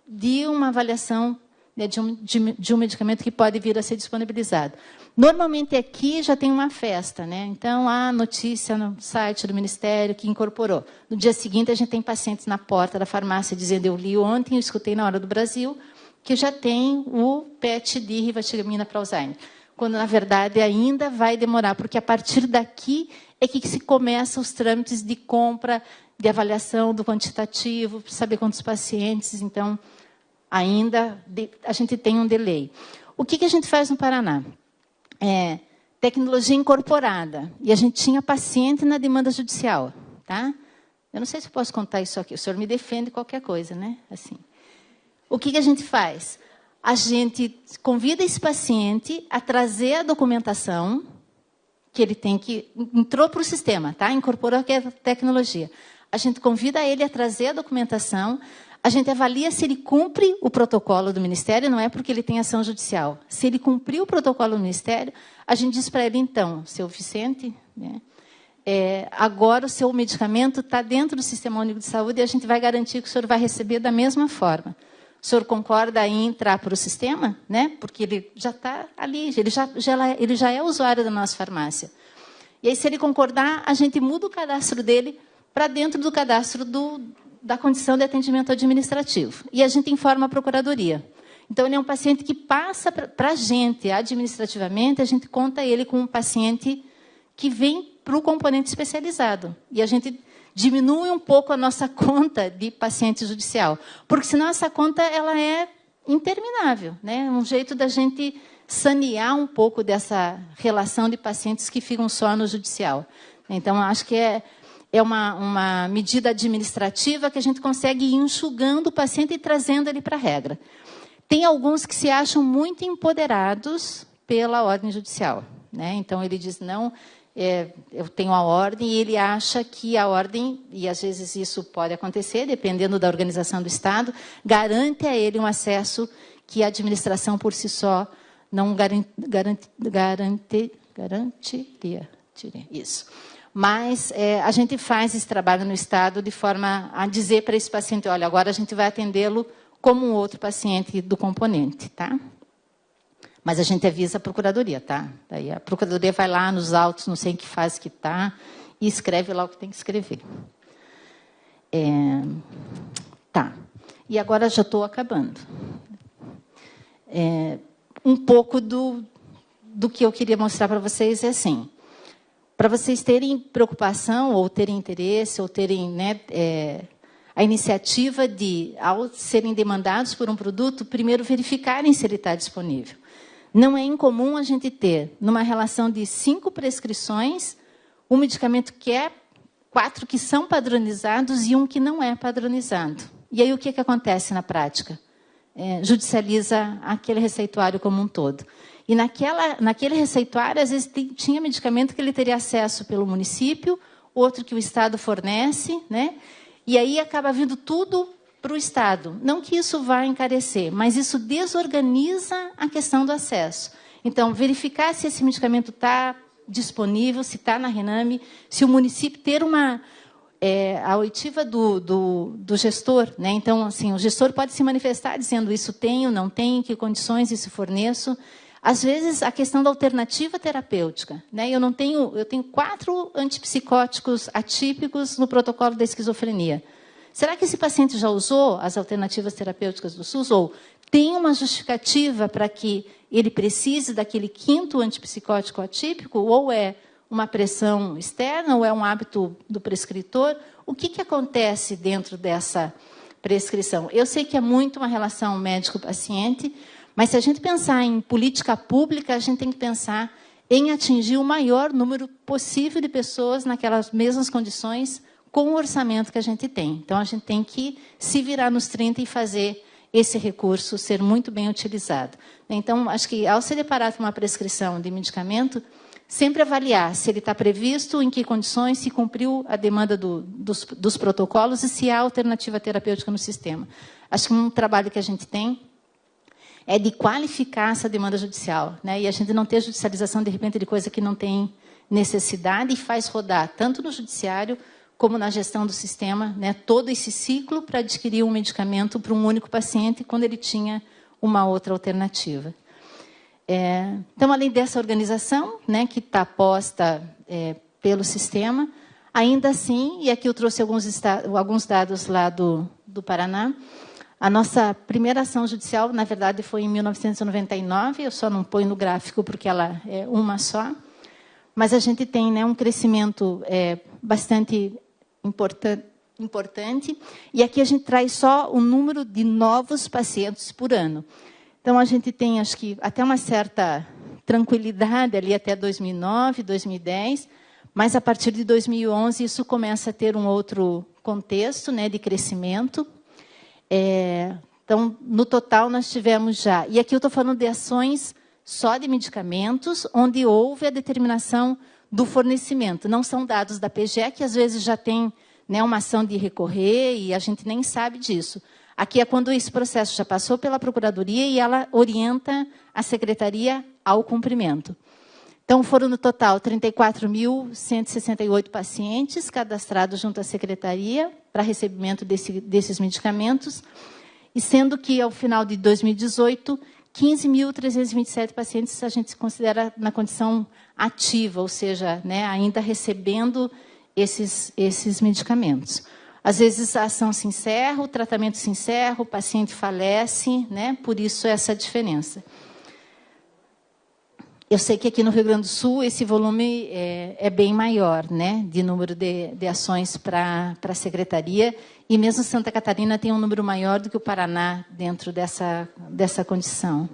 de uma avaliação, né, de um medicamento que pode vir a ser disponibilizado. Normalmente aqui já tem uma festa, né? Então, há notícia no site do Ministério que incorporou. No dia seguinte, a gente tem pacientes na porta da farmácia dizendo: eu li ontem, eu escutei na Hora do Brasil, que já tem o PET de rivaroxaban para Alzheimer. Quando, na verdade, ainda vai demorar, porque a partir daqui é que se começam os trâmites de compra, de avaliação do quantitativo, para saber quantos pacientes. Então, ainda a gente tem um delay. O que a gente faz no Paraná? Tecnologia incorporada. E a gente tinha paciente na demanda judicial. Tá? Eu não sei se eu posso contar isso aqui. O senhor me defende qualquer coisa, né? Assim. O que a gente faz? A gente convida esse paciente a trazer a documentação que ele tem que... Entrou para o sistema, tá? Incorporou aqui a tecnologia. A gente convida ele a trazer a documentação, a gente avalia se ele cumpre o protocolo do Ministério, não é porque ele tem ação judicial. Se ele cumpriu o protocolo do Ministério, a gente diz para ele, então, seu Vicente, né, agora o seu medicamento está dentro do Sistema Único de Saúde e a gente vai garantir que o senhor vai receber da mesma forma. O senhor concorda em entrar para o sistema? Né? Porque ele já está ali, ele já é usuário da nossa farmácia. E aí, se ele concordar, a gente muda o cadastro dele para dentro do cadastro da condição de atendimento administrativo. E a gente informa a Procuradoria. Então, ele é um paciente que passa para a gente, administrativamente, a gente conta ele com um paciente que vem para o componente especializado. E a gente diminui um pouco a nossa conta de paciente judicial, porque senão essa conta ela é interminável, né? Um jeito da gente sanear um pouco dessa relação de pacientes que ficam só no judicial. Então, acho que é uma medida administrativa que a gente consegue ir enxugando o paciente e trazendo ele para a regra. Tem alguns que se acham muito empoderados pela ordem judicial, né? Então, ele diz, não... eu tenho a ordem, e ele acha que a ordem, e às vezes isso pode acontecer, dependendo da organização do Estado, garante a ele um acesso que a administração por si só não garantiria. Isso. Mas a gente faz esse trabalho no Estado de forma a dizer para esse paciente, olha, agora a gente vai atendê-lo como um outro paciente do componente, tá? Mas a gente avisa a Procuradoria, tá? Daí a Procuradoria vai lá nos autos, não sei em que fase que está, e escreve lá o que tem que escrever. Tá. E agora já estou acabando. Um pouco do que eu queria mostrar para vocês é assim, para vocês terem preocupação, ou terem interesse, ou terem, né, a iniciativa de, ao serem demandados por um produto, primeiro verificarem se ele está disponível. Não é incomum a gente ter, numa relação de 5 prescrições, um medicamento que 4 que são padronizados e um que não é padronizado. E aí o que acontece na prática? Judicializa aquele receituário como um todo. E naquele receituário, às vezes, tinha medicamento que ele teria acesso pelo município, outro que o Estado fornece, né? E aí acaba vindo tudo para o Estado. Não que isso vá encarecer, mas isso desorganiza a questão do acesso. Então, verificar se esse medicamento está disponível, se está na Rename, se o município ter a oitiva do gestor, né? Então, assim, o gestor pode se manifestar dizendo isso tenho, não tenho, que condições isso forneço. Às vezes, a questão da alternativa terapêutica, né? Eu tenho 4 antipsicóticos atípicos no protocolo da esquizofrenia. Será que esse paciente já usou as alternativas terapêuticas do SUS? Ou tem uma justificativa para que ele precise daquele 5º antipsicótico atípico? Ou é uma pressão externa, ou é um hábito do prescritor? O que acontece dentro dessa prescrição? Eu sei que é muito uma relação médico-paciente, mas se a gente pensar em política pública, a gente tem que pensar em atingir o maior número possível de pessoas naquelas mesmas condições com o orçamento que a gente tem. Então, a gente tem que se virar nos 30 e fazer esse recurso ser muito bem utilizado. Então, acho que, ao se deparar com uma prescrição de medicamento, sempre avaliar se ele está previsto, em que condições, se cumpriu a demanda dos protocolos e se há alternativa terapêutica no sistema. Acho que um trabalho que a gente tem é de qualificar essa demanda judicial, né? E a gente não ter judicialização, de repente, de coisa que não tem necessidade e faz rodar, tanto no judiciário como na gestão do sistema, né? Todo esse ciclo para adquirir um medicamento para um único paciente, quando ele tinha uma outra alternativa. Então, além dessa organização, né, que está posta pelo sistema, ainda assim, e aqui eu trouxe alguns dados lá do Paraná, a nossa primeira ação judicial, na verdade, foi em 1999, eu só não ponho no gráfico porque ela é uma só, mas a gente tem, né, um crescimento bastante importante, e aqui a gente traz só o número de novos pacientes por ano. Então, a gente tem, acho que, até uma certa tranquilidade ali até 2009, 2010, mas a partir de 2011 isso começa a ter um outro contexto, né, de crescimento. Então, no total, nós tivemos já... E aqui eu estou falando de ações só de medicamentos, onde houve a determinação do fornecimento. Não são dados da PGE, que às vezes já tem, né, uma ação de recorrer e a gente nem sabe disso. Aqui é quando esse processo já passou pela Procuradoria e ela orienta a Secretaria ao cumprimento. Então, foram no total 34.168 pacientes cadastrados junto à Secretaria para recebimento desses medicamentos, e sendo que, ao final de 2018, 15.327 pacientes a gente considera na condição ativa, ou seja, né, ainda recebendo esses medicamentos. Às vezes, a ação se encerra, o tratamento se encerra, o paciente falece, né? Por isso, essa diferença. Eu sei que aqui no Rio Grande do Sul, esse volume é bem maior, né? De número de ações para a Secretaria, e mesmo Santa Catarina tem um número maior do que o Paraná dentro dessa condição.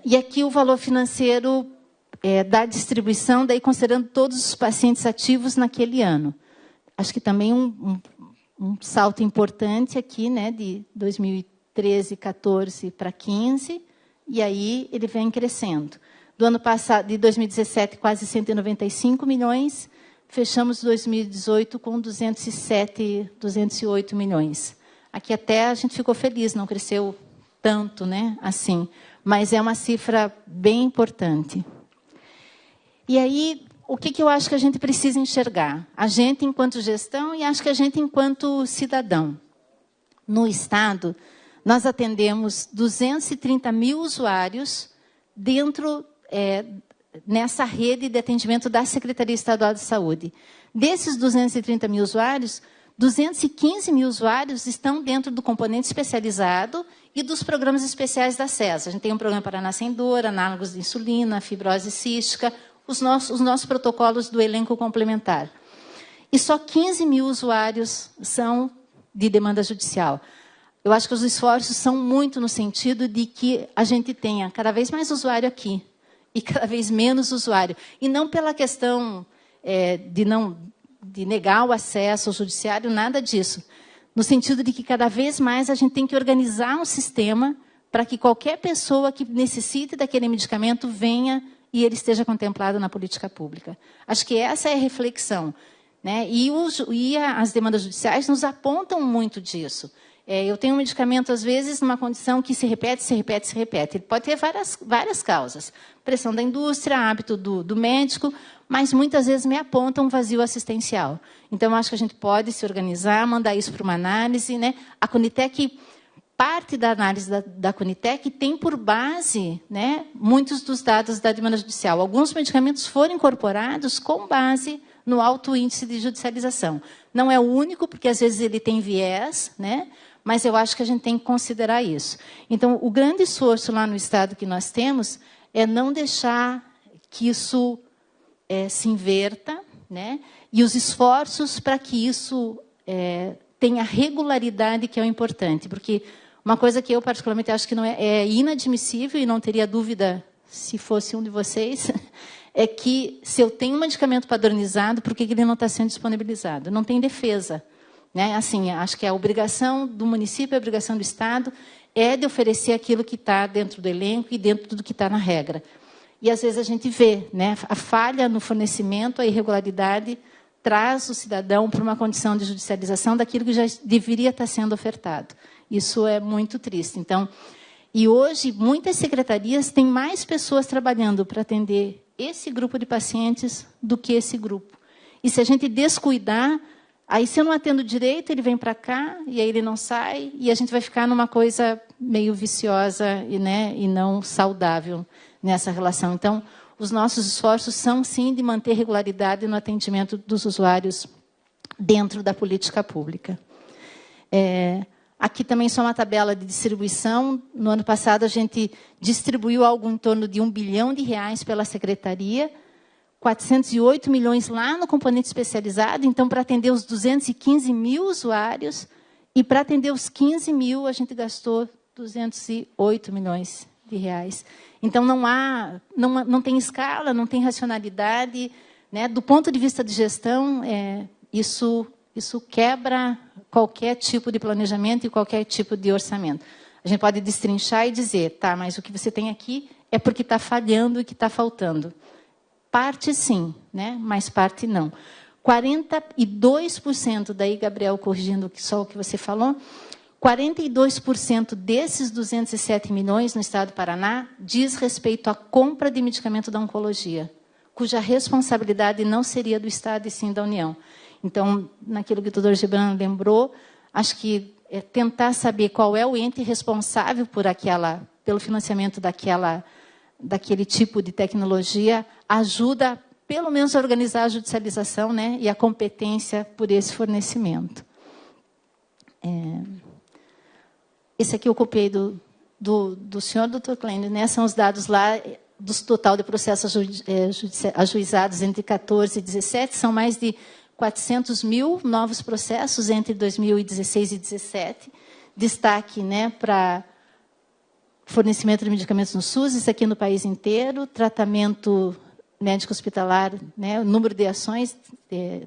E aqui o valor financeiro da distribuição, daí considerando todos os pacientes ativos naquele ano. Acho que também um salto importante aqui, né, de 2013, 14 para 15, e aí ele vem crescendo. Do ano passado, de 2017, quase 195 milhões, fechamos 2018 com 208 milhões. Aqui até a gente ficou feliz, não cresceu tanto, né, assim, mas é uma cifra bem importante. E aí, o que eu acho que a gente precisa enxergar? A gente enquanto gestão e acho que a gente enquanto cidadão. No Estado, nós atendemos 230 mil usuários dentro nessa rede de atendimento da Secretaria Estadual de Saúde. Desses 230 mil usuários, 215 mil usuários estão dentro do componente especializado e dos programas especiais da SES. A gente tem um programa Paraná Sem Dor, análogos de insulina, fibrose cística, os nossos protocolos do elenco complementar. E só 15 mil usuários são de demanda judicial. Eu acho que os esforços são muito no sentido de que a gente tenha cada vez mais usuário aqui e cada vez menos usuário. E não pela questão de negar o acesso ao judiciário, nada disso. No sentido de que cada vez mais a gente tem que organizar um sistema para que qualquer pessoa que necessite daquele medicamento venha e ele esteja contemplado na política pública. Acho que essa é a reflexão, né? E as demandas judiciais nos apontam muito disso. Eu tenho um medicamento, às vezes, numa condição que se repete, se repete, se repete. Ele pode ter várias causas. Pressão da indústria, hábito do médico, mas muitas vezes me aponta um vazio assistencial. Então, acho que a gente pode se organizar, mandar isso para uma análise, né? A Conitec parte da análise da Conitec tem por base, né, muitos dos dados da demanda judicial. Alguns medicamentos foram incorporados com base no alto índice de judicialização. Não é o único, porque às vezes ele tem viés, né, mas eu acho que a gente tem que considerar isso. Então, o grande esforço lá no Estado que nós temos é não deixar que isso se inverta, né, e os esforços para que isso tenha regularidade, que é o importante. Porque uma coisa que eu, particularmente, acho que não é inadmissível, e não teria dúvida se fosse um de vocês, é que, se eu tenho um medicamento padronizado, por que ele não está sendo disponibilizado? Não tem defesa. Né? Assim, acho que a obrigação do município, a obrigação do Estado, é de oferecer aquilo que está dentro do elenco e dentro do que está na regra. E, às vezes, a gente vê, né, a falha no fornecimento, a irregularidade, traz o cidadão para uma condição de judicialização daquilo que já deveria estar sendo ofertado. Isso é muito triste. Então, e hoje, muitas secretarias têm mais pessoas trabalhando para atender esse grupo de pacientes do que esse grupo. E se a gente descuidar, aí, se eu não atendo direito, ele vem para cá, e aí ele não sai, e a gente vai ficar numa coisa meio viciosa e não saudável nessa relação. Então, os nossos esforços são, sim, de manter regularidade no atendimento dos usuários dentro da política pública. Aqui também só uma tabela de distribuição. No ano passado, a gente distribuiu algo em torno de R$1 bilhão pela Secretaria, 408 milhões lá no componente especializado, então, para atender os 215 mil usuários, e para atender os 15 mil, a gente gastou 208 milhões de reais. Então, não tem escala, não tem racionalidade, né? Do ponto de vista de gestão, isso quebra qualquer tipo de planejamento e qualquer tipo de orçamento. A gente pode destrinchar e dizer, tá, mas o que você tem aqui é porque está falhando e que está faltando. Parte, sim, né? Mas parte, não. 42%, daí, Gabriel, corrigindo só o que você falou, 42% desses 207 milhões no Estado do Paraná diz respeito à compra de medicamento da oncologia, cuja responsabilidade não seria do Estado e sim da União. Então, naquilo que o doutor Gibran lembrou, acho que tentar saber qual é o ente responsável pelo financiamento daquele tipo de tecnologia ajuda, pelo menos, a organizar a judicialização, né, e a competência por esse fornecimento. Esse aqui eu copiei do senhor, doutor Klein, né? São os dados lá do total de processos ajuizados entre 14 e 17. São mais de 400 mil novos processos entre 2016 e 2017. Destaque, né, para fornecimento de medicamentos no SUS, isso aqui no país inteiro, tratamento médico hospitalar, né, o número de ações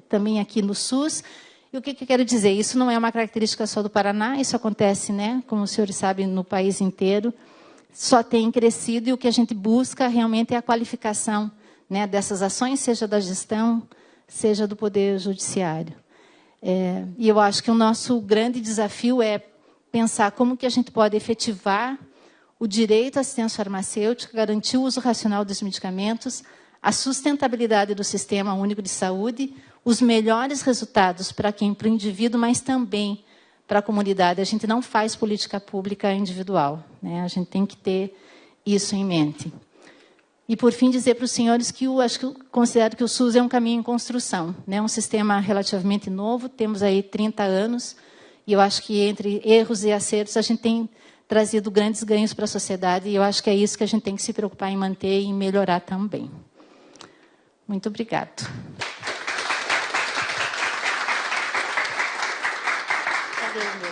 também aqui no SUS. E o que eu quero dizer? Isso não é uma característica só do Paraná, isso acontece, né, como os senhores sabem, no país inteiro. Só tem crescido, e o que a gente busca realmente é a qualificação, né, dessas ações, seja da gestão, seja do Poder Judiciário. E eu acho que o nosso grande desafio é pensar como que a gente pode efetivar o direito à assistência farmacêutica, garantir o uso racional dos medicamentos, a sustentabilidade do Sistema Único de Saúde, os melhores resultados para o indivíduo, mas também para a comunidade. A gente não faz política pública individual, né? A gente tem que ter isso em mente. E, por fim, dizer para os senhores que eu considero que o SUS é um caminho em construção, né? Um sistema relativamente novo, temos aí 30 anos, e eu acho que, entre erros e acertos, a gente tem trazido grandes ganhos para a sociedade, e eu acho que é isso que a gente tem que se preocupar em manter e em melhorar também. Muito obrigada. Cadê o meu?